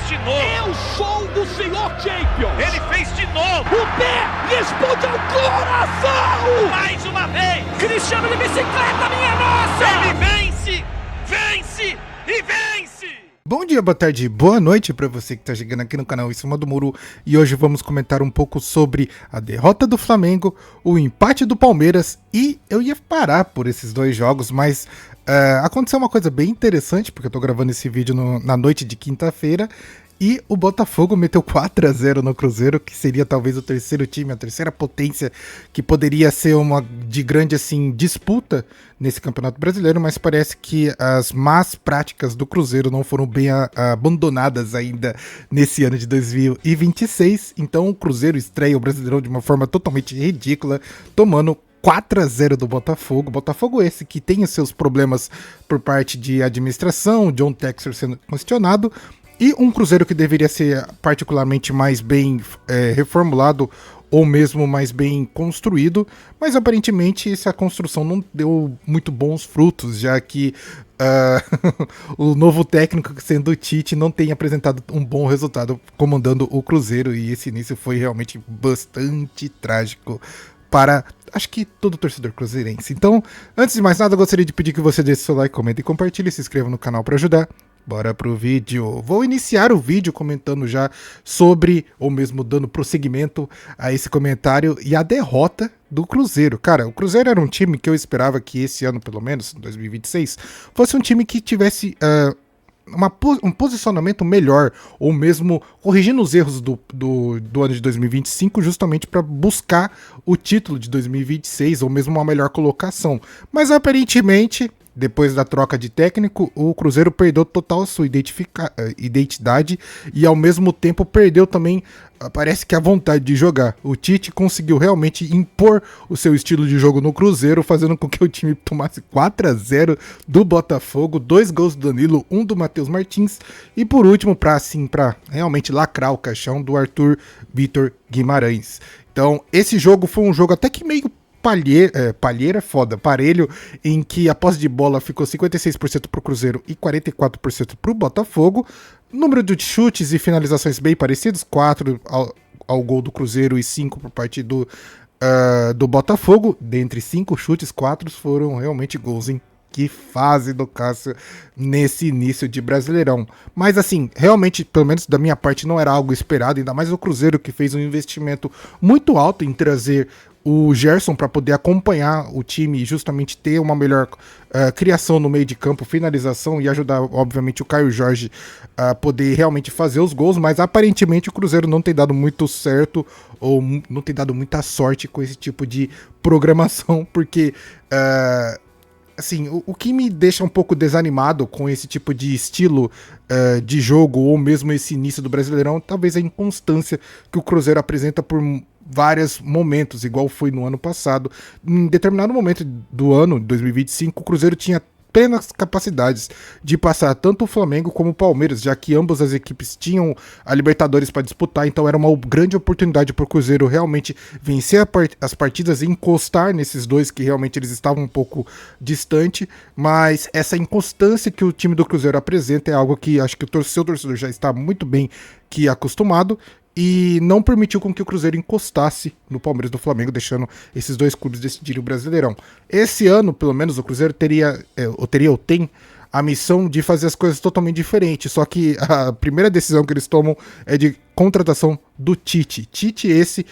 de novo. Eu sou o senhor Champions. Ele fez de novo. O pé responde ao coração. Mais uma vez. Cristiano de bicicleta, minha nossa. Ele vence, vence e vence. Bom dia, boa tarde, boa noite para você que está chegando aqui no canal Em Cima do Muro. E hoje vamos comentar um pouco sobre a derrota do Flamengo, o empate do Palmeiras. E eu ia parar por esses dois jogos, mas aconteceu uma coisa bem interessante, porque eu tô gravando esse vídeo na noite de quinta-feira. E o Botafogo meteu 4-0 no Cruzeiro, que seria talvez o terceiro time, a terceira potência, que poderia ser uma de grande assim, disputa nesse Campeonato Brasileiro, mas parece que as más práticas do Cruzeiro não foram bem abandonadas ainda nesse ano de 2026. Então o Cruzeiro estreia o Brasileirão de uma forma totalmente ridícula, tomando 4-0 do Botafogo. Botafogo esse que tem os seus problemas por parte de administração, John Textor sendo questionado, e um Cruzeiro que deveria ser particularmente mais bem reformulado ou mesmo mais bem construído, mas aparentemente essa construção não deu muito bons frutos, já que o novo técnico, sendo o Tite, não tem apresentado um bom resultado comandando o Cruzeiro, e esse início foi realmente bastante trágico para, acho que, todo torcedor cruzeirense. Então, antes de mais nada, eu gostaria de pedir que você deixe seu like, comente e compartilhe, se inscreva no canal para ajudar. Bora pro vídeo. Vou iniciar o vídeo comentando já sobre, ou mesmo dando prosseguimento a esse comentário e a derrota do Cruzeiro. Cara, o Cruzeiro era um time que eu esperava que esse ano, pelo menos, 2026, fosse um time que tivesse um posicionamento melhor, ou mesmo corrigindo os erros do ano de 2025, justamente para buscar o título de 2026, ou mesmo uma melhor colocação. Mas aparentemente, depois da troca de técnico, o Cruzeiro perdeu total a sua identidade e ao mesmo tempo perdeu também, parece que a vontade de jogar. O Tite conseguiu realmente impor o seu estilo de jogo no Cruzeiro, fazendo com que o time tomasse 4-0 do Botafogo, 2 gols do Danilo, 1 do Matheus Martins e por último, para realmente lacrar o caixão, do Arthur Vitor Guimarães. Então esse jogo foi um jogo até que meio parelho, em que a posse de bola ficou 56% pro Cruzeiro e 44% pro Botafogo. Número de chutes e finalizações bem parecidos, 4 ao gol do Cruzeiro e 5 por parte do Botafogo. Dentre 5 chutes, 4 foram realmente gols, hein? Que fase do Cássio nesse início de Brasileirão. Mas assim, realmente, pelo menos da minha parte, não era algo esperado, ainda mais o Cruzeiro, que fez um investimento muito alto em trazer o Gerson para poder acompanhar o time e justamente ter uma melhor criação no meio de campo, finalização, e ajudar, obviamente, o Caio Jorge a poder realmente fazer os gols, mas aparentemente o Cruzeiro não tem dado muito certo, ou não tem dado muita sorte com esse tipo de programação, porque assim, o que me deixa um pouco desanimado com esse tipo de estilo de jogo, ou mesmo esse início do Brasileirão, talvez a inconstância que o Cruzeiro apresenta por vários momentos, igual foi no ano passado. Em determinado momento do ano, 2025, o Cruzeiro tinha plenas capacidades de passar tanto o Flamengo como o Palmeiras, já que ambas as equipes tinham a Libertadores para disputar, então era uma grande oportunidade para o Cruzeiro realmente vencer as partidas e encostar nesses dois que realmente eles estavam um pouco distante, mas essa inconstância que o time do Cruzeiro apresenta é algo que acho que o seu torcedor já está muito bem acostumado, e não permitiu com que o Cruzeiro encostasse no Palmeiras do Flamengo, deixando esses dois clubes decidirem o Brasileirão. Esse ano, pelo menos, o Cruzeiro tem a missão de fazer as coisas totalmente diferentes, só que a primeira decisão que eles tomam é de contratação do Tite. Tite esse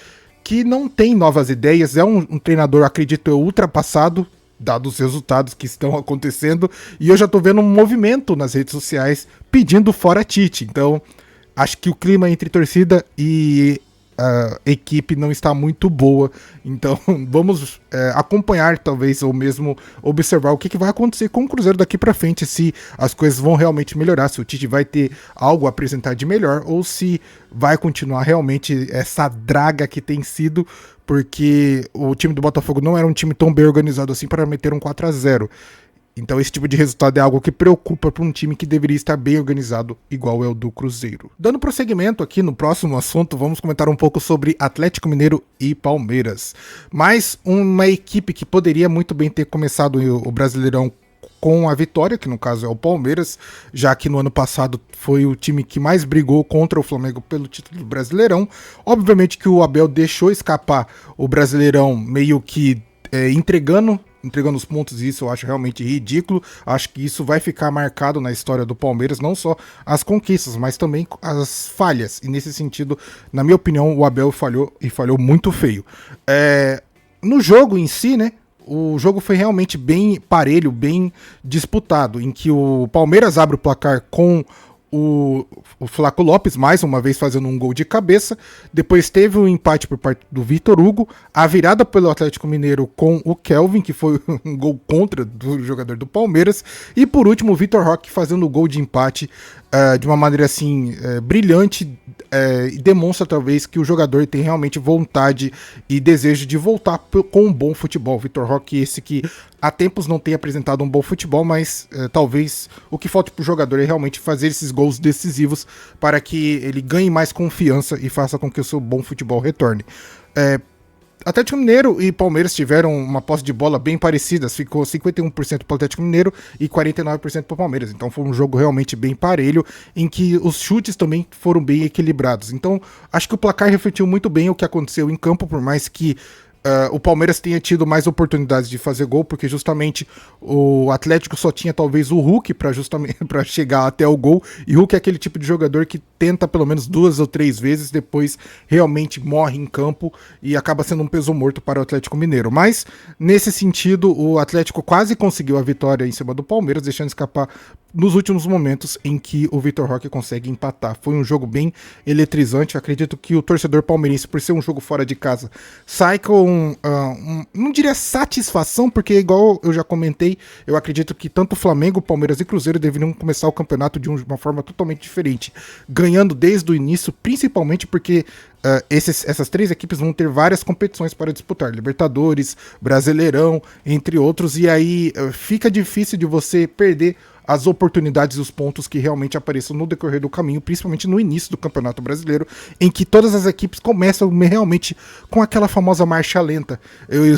que não tem novas ideias, é um treinador, acredito eu, ultrapassado, dados os resultados que estão acontecendo, e eu já tô vendo um movimento nas redes sociais pedindo fora Tite. Então acho que o clima entre torcida e a equipe não está muito boa, então vamos acompanhar talvez, ou mesmo observar o que vai acontecer com o Cruzeiro daqui para frente, se as coisas vão realmente melhorar, se o Tite vai ter algo a apresentar de melhor, ou se vai continuar realmente essa draga que tem sido, porque o time do Botafogo não era um time tão bem organizado assim para meter um 4-0. Então esse tipo de resultado é algo que preocupa para um time que deveria estar bem organizado, igual é o do Cruzeiro. Dando prosseguimento aqui no próximo assunto, vamos comentar um pouco sobre Atlético Mineiro e Palmeiras. Mais uma equipe que poderia muito bem ter começado o Brasileirão com a vitória, que no caso é o Palmeiras, já que no ano passado foi o time que mais brigou contra o Flamengo pelo título do Brasileirão. Obviamente que o Abel deixou escapar o Brasileirão meio que entregando os pontos, e isso eu acho realmente ridículo. Acho que isso vai ficar marcado na história do Palmeiras, não só as conquistas, mas também as falhas. E nesse sentido, na minha opinião, o Abel falhou e falhou muito feio. No jogo em si, né? O jogo foi realmente bem parelho, bem disputado, em que o Palmeiras abre o placar com o Flaco Lopes, mais uma vez fazendo um gol de cabeça. Depois teve um empate por parte do Vitor Hugo, a virada pelo Atlético Mineiro com o Kelvin, que foi um gol contra do jogador do Palmeiras. E por último, o Vitor Roque fazendo o gol de empate de uma maneira assim brilhante, e demonstra talvez que o jogador tem realmente vontade e desejo de voltar com um bom futebol. Vitor Roque, esse que há tempos não tem apresentado um bom futebol, mas talvez o que falta para o jogador é realmente fazer esses gols decisivos para que ele ganhe mais confiança e faça com que o seu bom futebol retorne. Atlético Mineiro e Palmeiras tiveram uma posse de bola bem parecidas, ficou 51% para o Atlético Mineiro e 49% para o Palmeiras, então foi um jogo realmente bem parelho, em que os chutes também foram bem equilibrados. Então acho que o placar refletiu muito bem o que aconteceu em campo, por mais que o Palmeiras tenha tido mais oportunidades de fazer gol, porque justamente o Atlético só tinha talvez o Hulk para chegar até o gol, e o Hulk é aquele tipo de jogador que tenta pelo menos 2 ou 3 vezes, depois realmente morre em campo e acaba sendo um peso morto para o Atlético Mineiro. Mas nesse sentido, o Atlético quase conseguiu a vitória em cima do Palmeiras, deixando escapar nos últimos momentos em que o Vitor Roque consegue empatar. Foi um jogo bem eletrizante. Eu acredito que o torcedor palmeirense, por ser um jogo fora de casa, sai com, não diria satisfação, porque igual eu já comentei, eu acredito que tanto Flamengo, Palmeiras e Cruzeiro deveriam começar o campeonato de uma forma totalmente diferente, ganhando desde o início, principalmente porque essas 3 equipes vão ter várias competições para disputar, Libertadores, Brasileirão, entre outros, e aí fica difícil de você perder as oportunidades e os pontos que realmente apareçam no decorrer do caminho, principalmente no início do Campeonato Brasileiro, em que todas as equipes começam realmente com aquela famosa marcha lenta. Eu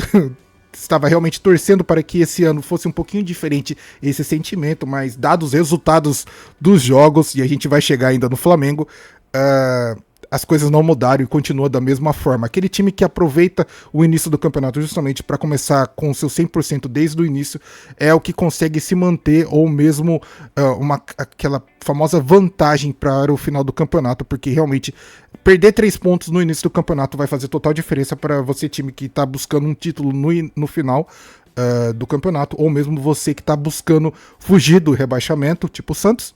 estava realmente torcendo para que esse ano fosse um pouquinho diferente esse sentimento, mas dados os resultados dos jogos, e a gente vai chegar ainda no Flamengo, as coisas não mudaram e continua da mesma forma. Aquele time que aproveita o início do campeonato justamente para começar com o seu 100% desde o início é o que consegue se manter, ou mesmo aquela famosa vantagem para o final do campeonato, porque realmente perder 3 pontos no início do campeonato vai fazer total diferença para você, time que está buscando um título no final do campeonato, ou mesmo você que está buscando fugir do rebaixamento, tipo o Santos,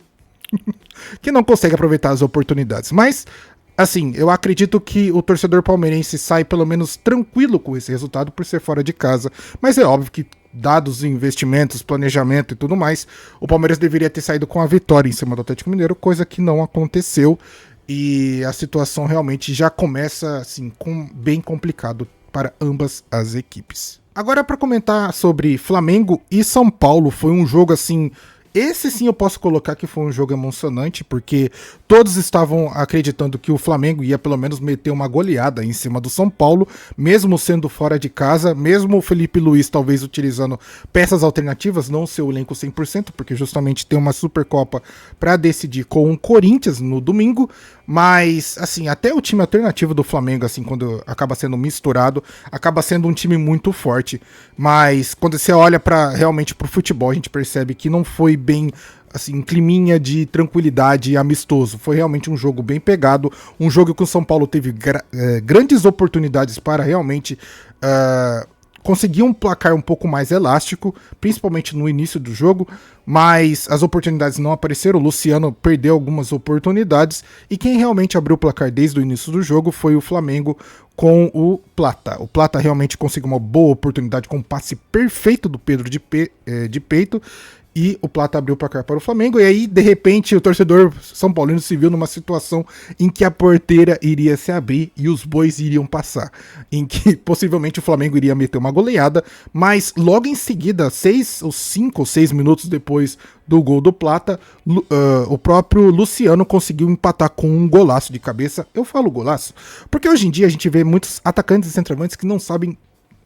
que não consegue aproveitar as oportunidades. Mas assim, eu acredito que o torcedor palmeirense sai pelo menos tranquilo com esse resultado por ser fora de casa, mas é óbvio que, dados os investimentos, planejamento e tudo mais, o Palmeiras deveria ter saído com a vitória em cima do Atlético Mineiro, coisa que não aconteceu, e a situação realmente já começa assim, bem complicado para ambas as equipes. Agora, para comentar sobre Flamengo e São Paulo, foi um jogo assim... Esse sim eu posso colocar que foi um jogo emocionante, porque todos estavam acreditando que o Flamengo ia pelo menos meter uma goleada em cima do São Paulo, mesmo sendo fora de casa, mesmo o Felipe Luiz talvez utilizando peças alternativas, não seu elenco 100%, porque justamente tem uma Supercopa para decidir com o Corinthians no domingo, mas assim, até o time alternativo do Flamengo, assim, quando acaba sendo misturado, acaba sendo um time muito forte, mas quando você olha realmente pro futebol, a gente percebe que não foi bem, assim, climinha de tranquilidade e amistoso. Foi realmente um jogo bem pegado, um jogo que o São Paulo teve grandes oportunidades para realmente conseguir um placar um pouco mais elástico, principalmente no início do jogo, mas as oportunidades não apareceram. O Luciano perdeu algumas oportunidades, e quem realmente abriu o placar desde o início do jogo foi o Flamengo com o Plata. O Plata realmente conseguiu uma boa oportunidade com um passe perfeito do Pedro de peito, e o Plata abriu o placar para o Flamengo, e aí, de repente, o torcedor São Paulino se viu numa situação em que a porteira iria se abrir e os bois iriam passar, em que possivelmente o Flamengo iria meter uma goleada, mas logo em seguida, 5 ou 6 minutos depois do gol do Plata, o próprio Luciano conseguiu empatar com um golaço de cabeça. Eu falo golaço porque hoje em dia a gente vê muitos atacantes e centroavantes que não sabem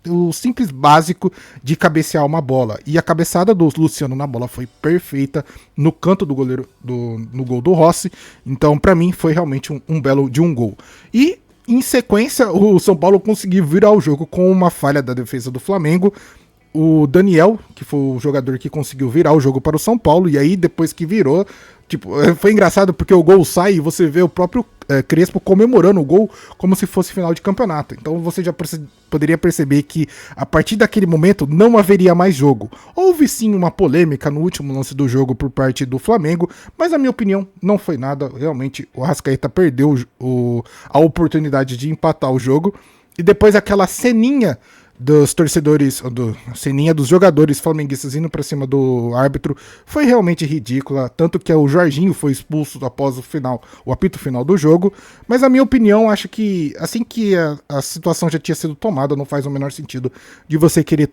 o simples básico de cabecear uma bola. E a cabeçada do Luciano na bola foi perfeita no canto do goleiro, no gol do Rossi. Então, pra mim, foi realmente um belo de um gol. E, em sequência, o São Paulo conseguiu virar o jogo com uma falha da defesa do Flamengo. O Daniel, que foi o jogador que conseguiu virar o jogo para o São Paulo, e aí depois que virou, tipo, foi engraçado porque o gol sai e você vê o próprio Crespo comemorando o gol como se fosse final de campeonato. Então você já poderia perceber que a partir daquele momento não haveria mais jogo. Houve sim uma polêmica no último lance do jogo por parte do Flamengo, mas na minha opinião não foi nada. Realmente o Arrascaeta perdeu a oportunidade de empatar o jogo. E depois aquela ceninha dos torcedores, ceninha dos jogadores flamenguistas indo pra cima do árbitro foi realmente ridícula, tanto que o Jorginho foi expulso após o apito final do jogo, mas na minha opinião, acho que assim que a situação já tinha sido tomada, não faz o menor sentido de você querer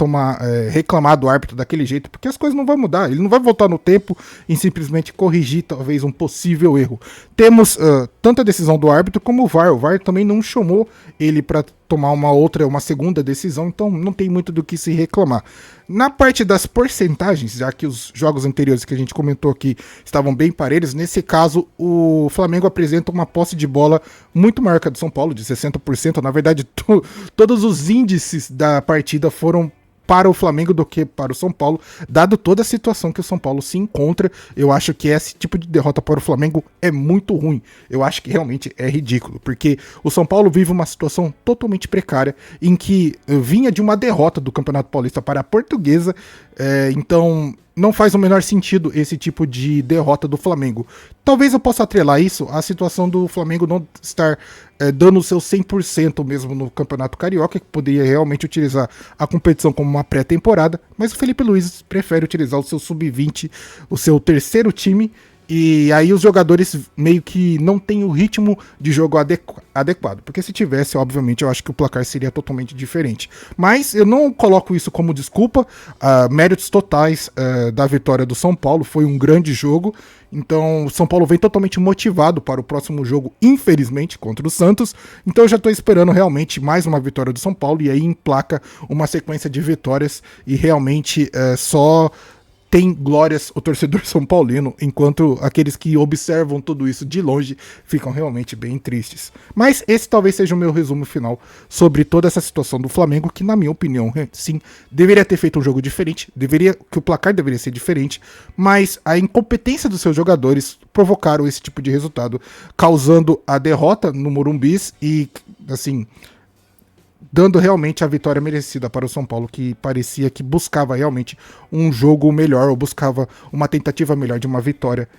reclamar do árbitro daquele jeito, porque as coisas não vão mudar, ele não vai voltar no tempo e simplesmente corrigir talvez um possível erro. Temos tanto a decisão do árbitro como o VAR também não chamou ele para tomar uma segunda decisão, então não tem muito do que se reclamar. Na parte das porcentagens, já que os jogos anteriores que a gente comentou aqui estavam bem parelhos, nesse caso o Flamengo apresenta uma posse de bola muito maior que a do São Paulo, de 60%. Na verdade, todos os índices da partida foram para o Flamengo do que para o São Paulo, dado toda a situação que o São Paulo se encontra. Eu acho que esse tipo de derrota para o Flamengo é muito ruim. Eu acho que realmente é ridículo, porque o São Paulo vive uma situação totalmente precária, em que vinha de uma derrota do Campeonato Paulista para a Portuguesa, então não faz o menor sentido esse tipo de derrota do Flamengo. Talvez eu possa atrelar isso à situação do Flamengo não estar dando o seu 100% mesmo no Campeonato Carioca, que poderia realmente utilizar a competição como uma pré-temporada, mas o Felipe Luiz prefere utilizar o seu sub-20, o seu terceiro time, e aí os jogadores meio que não têm o ritmo de jogo adequado. Porque se tivesse, obviamente, eu acho que o placar seria totalmente diferente. Mas eu não coloco isso como desculpa. Méritos totais da vitória do São Paulo. Foi um grande jogo. Então o São Paulo vem totalmente motivado para o próximo jogo, infelizmente, contra o Santos. Então eu já estou esperando realmente mais uma vitória do São Paulo. E aí emplaca uma sequência de vitórias. E realmente só tem glórias o torcedor são paulino, enquanto aqueles que observam tudo isso de longe ficam realmente bem tristes. Mas esse talvez seja o meu resumo final sobre toda essa situação do Flamengo, que na minha opinião, sim, deveria ter feito um jogo diferente, que o placar deveria ser diferente, mas a incompetência dos seus jogadores provocaram esse tipo de resultado, causando a derrota no Morumbis e, assim, dando realmente a vitória merecida para o São Paulo, que parecia que buscava realmente um jogo melhor, ou buscava uma tentativa melhor de uma vitória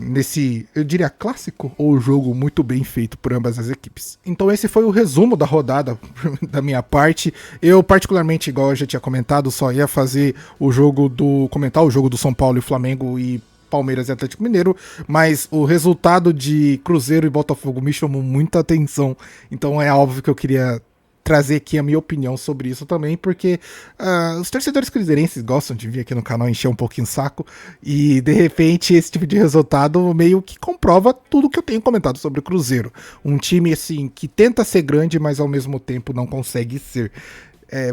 nesse, eu diria, clássico, ou jogo muito bem feito por ambas as equipes. Então esse foi o resumo da rodada da minha parte. Eu particularmente, igual eu já tinha comentado, só ia fazer comentar o jogo do São Paulo e Flamengo e Palmeiras e Atlético Mineiro, mas o resultado de Cruzeiro e Botafogo me chamou muita atenção, então é óbvio que eu queria trazer aqui a minha opinião sobre isso também, porque os torcedores cruzeirenses gostam de vir aqui no canal encher um pouquinho o saco, e de repente esse tipo de resultado meio que comprova tudo que eu tenho comentado sobre o Cruzeiro. Um time assim que tenta ser grande, mas ao mesmo tempo não consegue ser.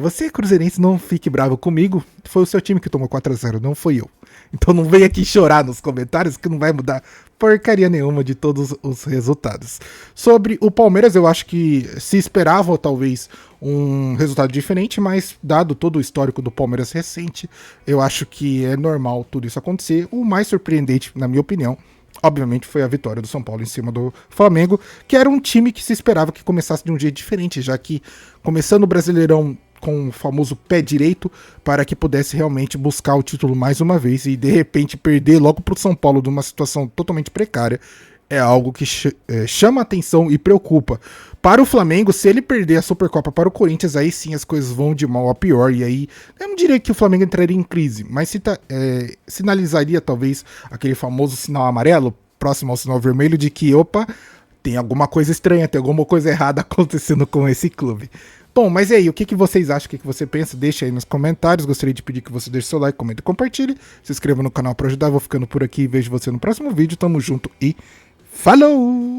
Você, cruzeirense, não fique bravo comigo, foi o seu time que tomou 4-0, não foi eu. Então não venha aqui chorar nos comentários que não vai mudar porcaria nenhuma de todos os resultados. Sobre o Palmeiras, eu acho que se esperava talvez um resultado diferente, mas dado todo o histórico do Palmeiras recente, eu acho que é normal tudo isso acontecer. O mais surpreendente, na minha opinião, obviamente foi a vitória do São Paulo em cima do Flamengo, que era um time que se esperava que começasse de um jeito diferente, já que começando o Brasileirão com o famoso pé direito, para que pudesse realmente buscar o título mais uma vez, e de repente perder logo para o São Paulo de uma situação totalmente precária, é algo que chama atenção e preocupa. Para o Flamengo, se ele perder a Supercopa para o Corinthians, aí sim as coisas vão de mal a pior, e aí eu não diria que o Flamengo entraria em crise, mas sinalizaria talvez aquele famoso sinal amarelo, próximo ao sinal vermelho, de que, opa, tem alguma coisa estranha, tem alguma coisa errada acontecendo com esse clube. Bom, mas e aí, o que vocês acham, o que você pensa? Deixa aí nos comentários, gostaria de pedir que você deixe seu like, comente e compartilhe, se inscreva no canal para ajudar, vou ficando por aqui, vejo você no próximo vídeo, tamo junto e falou!